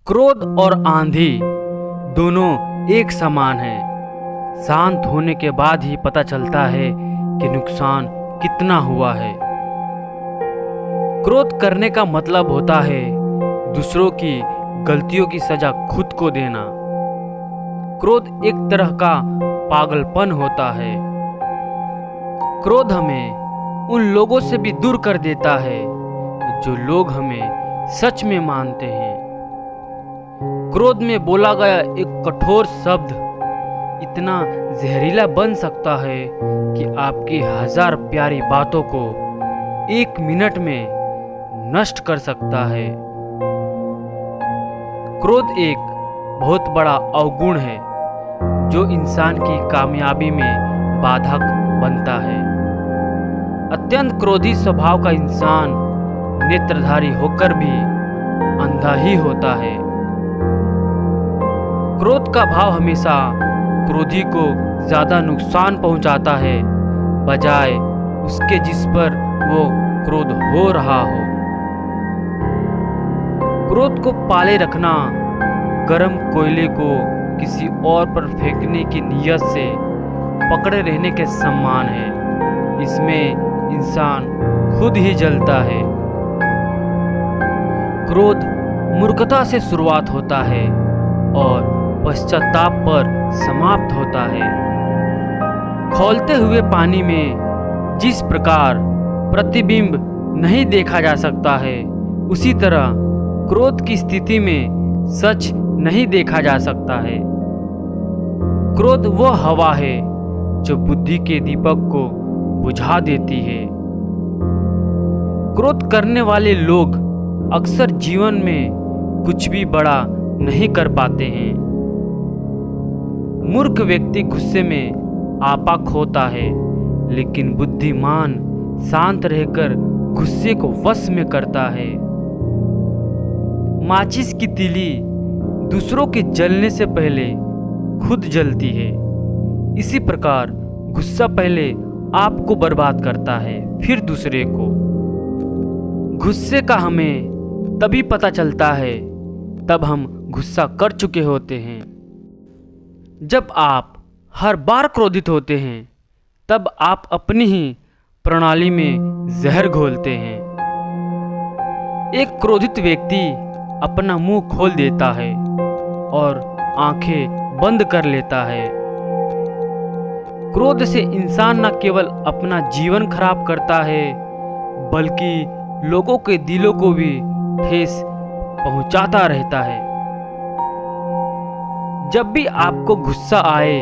क्रोध और आंधी दोनों एक समान हैं। शांत होने के बाद ही पता चलता है कि नुकसान कितना हुआ है। क्रोध करने का मतलब होता है दूसरों की गलतियों की सजा खुद को देना। क्रोध एक तरह का पागलपन होता है। क्रोध हमें उन लोगों से भी दूर कर देता है जो लोग हमें सच में मानते हैं। क्रोध में बोला गया एक कठोर शब्द इतना जहरीला बन सकता है कि आपकी 1000 प्यारी बातों को 1 मिनट में नष्ट कर सकता है। क्रोध एक बहुत बड़ा अवगुण है जो इंसान की कामयाबी में बाधक बनता है। अत्यंत क्रोधी स्वभाव का इंसान नेत्रधारी होकर भी अंधा ही होता है। क्रोध का भाव हमेशा क्रोधी को ज्यादा नुकसान पहुंचाता है बजाय उसके जिस पर वो क्रोध हो रहा हो। क्रोध को पाले रखना गर्म कोयले को किसी और पर फेंकने की नियत से पकड़े रहने के समान है। इसमें इंसान खुद ही जलता है। क्रोध मूर्खता से शुरुआत होता है और पश्चाताप पर समाप्त होता है। खौलते हुए पानी में जिस प्रकार प्रतिबिंब नहीं देखा जा सकता है, उसी तरह क्रोध की स्थिति में सच नहीं देखा जा सकता है। क्रोध वह हवा है जो बुद्धि के दीपक को बुझा देती है। क्रोध करने वाले लोग अक्सर जीवन में कुछ भी बड़ा नहीं कर पाते हैं। मूर्ख व्यक्ति गुस्से में आपा खोता है, लेकिन बुद्धिमान शांत रहकर गुस्से को वश में करता है। माचिस की तीली दूसरों के जलने से पहले खुद जलती है। इसी प्रकार गुस्सा पहले आपको बर्बाद करता है, फिर दूसरे को। गुस्से का हमें तभी पता चलता है तब हम गुस्सा कर चुके होते हैं। जब आप हर बार क्रोधित होते हैं तब आप अपनी ही प्रणाली में जहर घोलते हैं। एक क्रोधित व्यक्ति अपना मुंह खोल देता है और आंखें बंद कर लेता है। क्रोध से इंसान न केवल अपना जीवन खराब करता है बल्कि लोगों के दिलों को भी ठेस पहुंचाता रहता है। जब भी आपको गुस्सा आए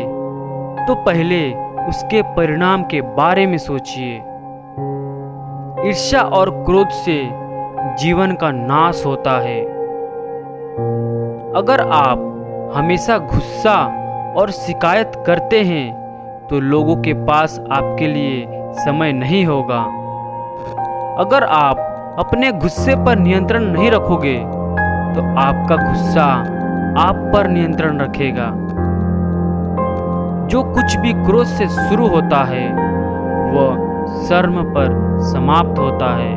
तो पहले उसके परिणाम के बारे में सोचिए। ईर्ष्या और क्रोध से जीवन का नाश होता है। अगर आप हमेशा गुस्सा और शिकायत करते हैं तो लोगों के पास आपके लिए समय नहीं होगा। अगर आप अपने गुस्से पर नियंत्रण नहीं रखोगे तो आपका गुस्सा आप पर नियंत्रण रखेगा। जो कुछ भी क्रोध से शुरू होता है वह शर्म पर समाप्त होता है।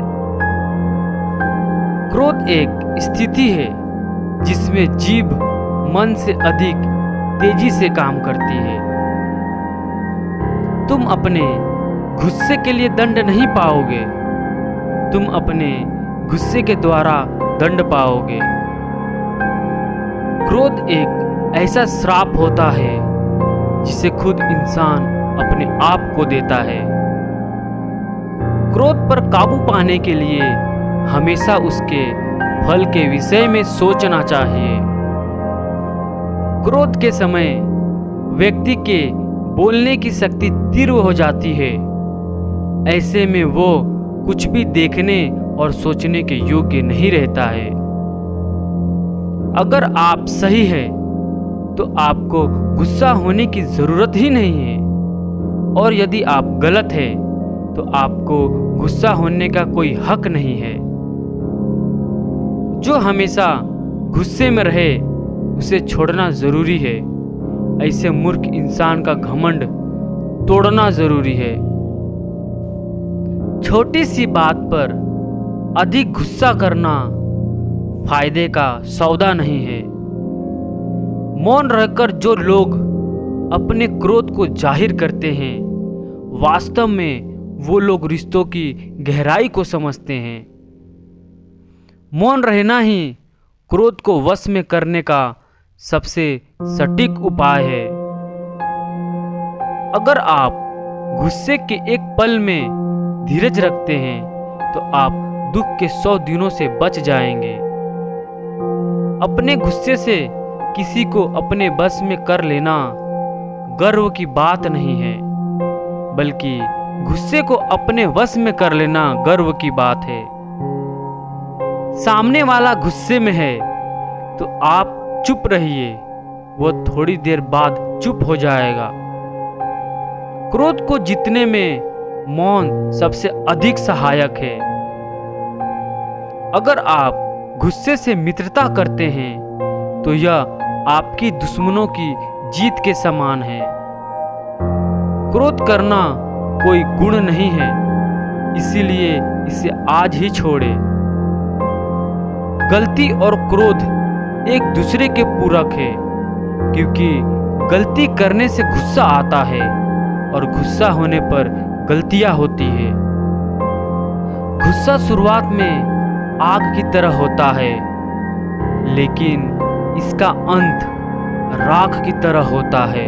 क्रोध एक स्थिति है जिसमें जीभ मन से अधिक तेजी से काम करती है। तुम अपने गुस्से के लिए दंड नहीं पाओगे, तुम अपने गुस्से के द्वारा दंड पाओगे। क्रोध एक ऐसा श्राप होता है जिसे खुद इंसान अपने आप को देता है। क्रोध पर काबू पाने के लिए हमेशा उसके फल के विषय में सोचना चाहिए। क्रोध के समय व्यक्ति के बोलने की शक्ति तीव्र हो जाती है। ऐसे में वो कुछ भी देखने और सोचने के योग्य नहीं रहता है। अगर आप सही हैं तो आपको गुस्सा होने की जरूरत ही नहीं है, और यदि आप गलत हैं तो आपको गुस्सा होने का कोई हक नहीं है। जो हमेशा गुस्से में रहे उसे छोड़ना जरूरी है। ऐसे मूर्ख इंसान का घमंड तोड़ना जरूरी है। छोटी सी बात पर अधिक गुस्सा करना फायदे का सौदा नहीं है। मौन रहकर जो लोग अपने क्रोध को जाहिर करते हैं, वास्तव में वो लोग रिश्तों की गहराई को समझते हैं। मौन रहना ही क्रोध को वश में करने का सबसे सटीक उपाय है। अगर आप गुस्से के एक पल में धीरज रखते हैं तो आप दुख के 100 दिनों से बच जाएंगे। अपने गुस्से से किसी को अपने बस में कर लेना गर्व की बात नहीं है, बल्कि गुस्से को अपने वश में कर लेना गर्व की बात है। सामने वाला गुस्से में है तो आप चुप रहिए, वो थोड़ी देर बाद चुप हो जाएगा। क्रोध को जीतने में मौन सबसे अधिक सहायक है। अगर आप गुस्से से मित्रता करते हैं तो यह आपकी दुश्मनों की जीत के समान है। क्रोध करना कोई गुण नहीं है, इसीलिए इसे आज ही छोड़ें। गलती और क्रोध एक दूसरे के पूरक है, क्योंकि गलती करने से गुस्सा आता है और गुस्सा होने पर गलतियां होती है। गुस्सा शुरुआत में आग की तरह होता है, लेकिन इसका अंत राख की तरह होता है।